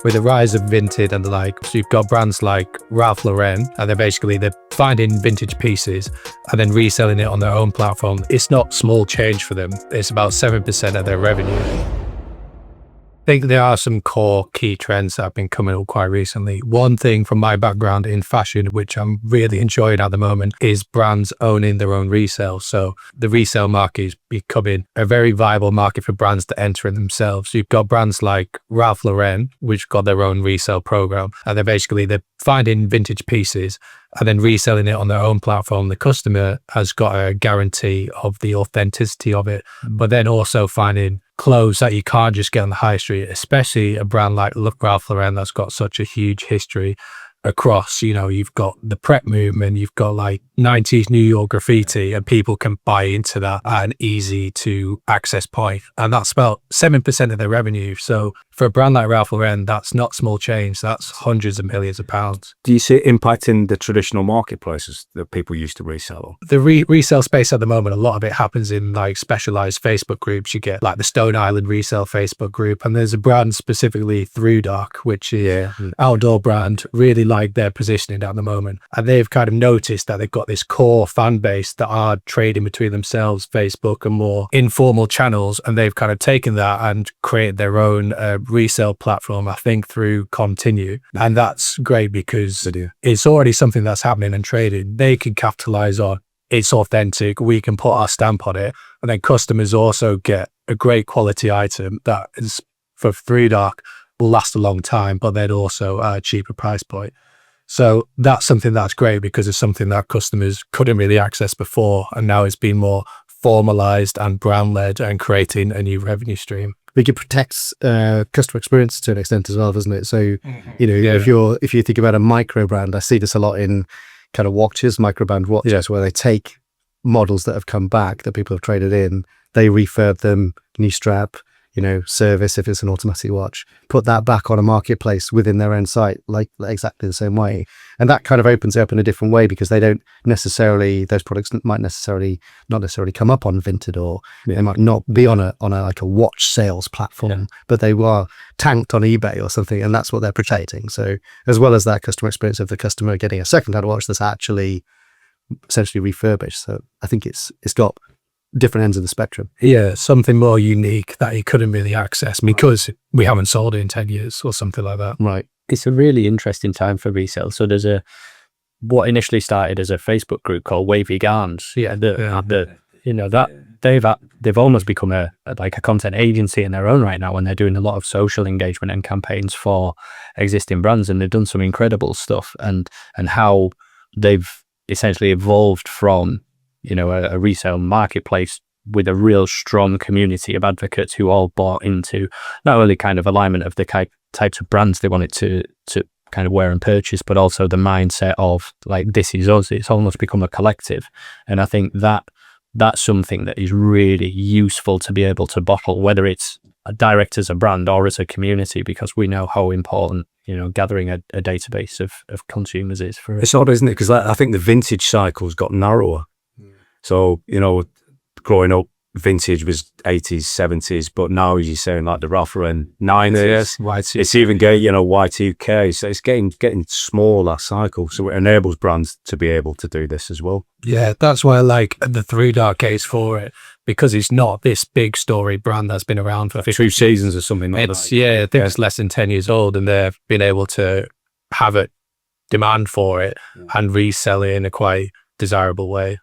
With the rise of vintage and the like, so you've got brands like Ralph Lauren, and they're finding vintage pieces and then reselling it on their own platform. It's not small change for them. It's about 7% of their revenue. I think there are some core key trends that have been coming up quite recently. One thing from my background in fashion, which I'm really enjoying at the moment, is brands owning their own resale. So the resale market is becoming a very viable market for brands to enter in themselves. You've got brands like Ralph Lauren, which got their own resale program, and they're finding vintage pieces and then reselling it on their own platform. The customer has got a guarantee of the authenticity of it, but then also finding clothes that you can't just get on the high street, especially a brand like Ralph Lauren that's got such a huge history across, you've got the prep movement, you've got like 90s New York graffiti, and people can buy into that at an easy to access point. And that's about 7% of their revenue. So for a brand like Ralph Lauren, that's not small change. That's hundreds of millions of pounds. Do you see it impacting the traditional marketplaces that people used to resell on? The resale space at the moment, a lot of it happens in like specialized Facebook groups. You get like the Stone Island resale Facebook group, and there's a brand specifically, Through Dark, which is an outdoor brand, really like their positioning at the moment. And they've kind of noticed that they've got this core fan base that are trading between themselves, Facebook and more informal channels, and they've kind of taken that and created their own resale platform, I think through Continue. And that's great because it's already something that's happening and trading. They can capitalize on it's authentic, we can put our stamp on it, and then customers also get a great quality item that is, for Through Dark, will last a long time, but then also a cheaper price point. So that's something that's great because it's something that customers couldn't really access before, and now it's been more formalized and brand led and creating a new revenue stream. I think it protects customer experience to an extent as well, doesn't it? So, if you think about a micro brand, I see this a lot in kind of watches, micro brand watches, where they take models that have come back that people have traded in, they refurb them, new strap, service if it's an automatic watch, put that back on a marketplace within their own site, like exactly the same way. And that kind of opens it up in a different way because they don't necessarily, those products might not necessarily come up on Vinted, or they might not be on a like a watch sales platform, but they were tanked on eBay or something, and that's what they're protecting. So as well as that customer experience of the customer getting a second-hand watch that's actually essentially refurbished. So I think it's got different ends of the spectrum. Yeah, something more unique that you couldn't really access because we haven't sold it in 10 years or something like that. Right. It's a really interesting time for resale. So there's what initially started as a Facebook group called Wavy Garns. They've almost become a content agency in their own right now, and they're doing a lot of social engagement and campaigns for existing brands, and they've done some incredible stuff, and how they've essentially evolved from a resale marketplace with a real strong community of advocates who all bought into not only kind of alignment of the types of brands they wanted to kind of wear and purchase, but also the mindset of like, this is us. It's almost become a collective. And I think that's something that is really useful to be able to bottle, whether it's direct as a brand or as a community, because we know how important gathering a database of consumers is for it. It's odd, isn't it? Because I think the vintage cycle's got narrower. So, growing up, vintage was 80s, 70s, but now you're saying like the Ralph Lauren 90s, Y2K. it's even getting, Y2K. So it's getting smaller cycle. So it enables brands to be able to do this as well. Yeah, that's why I like the Through Dark case for it, because it's not this big story brand that's been around for 2 seasons or something like that. I think it's less than 10 years old, and they've been able to have a demand for it and resell it in a quite desirable way.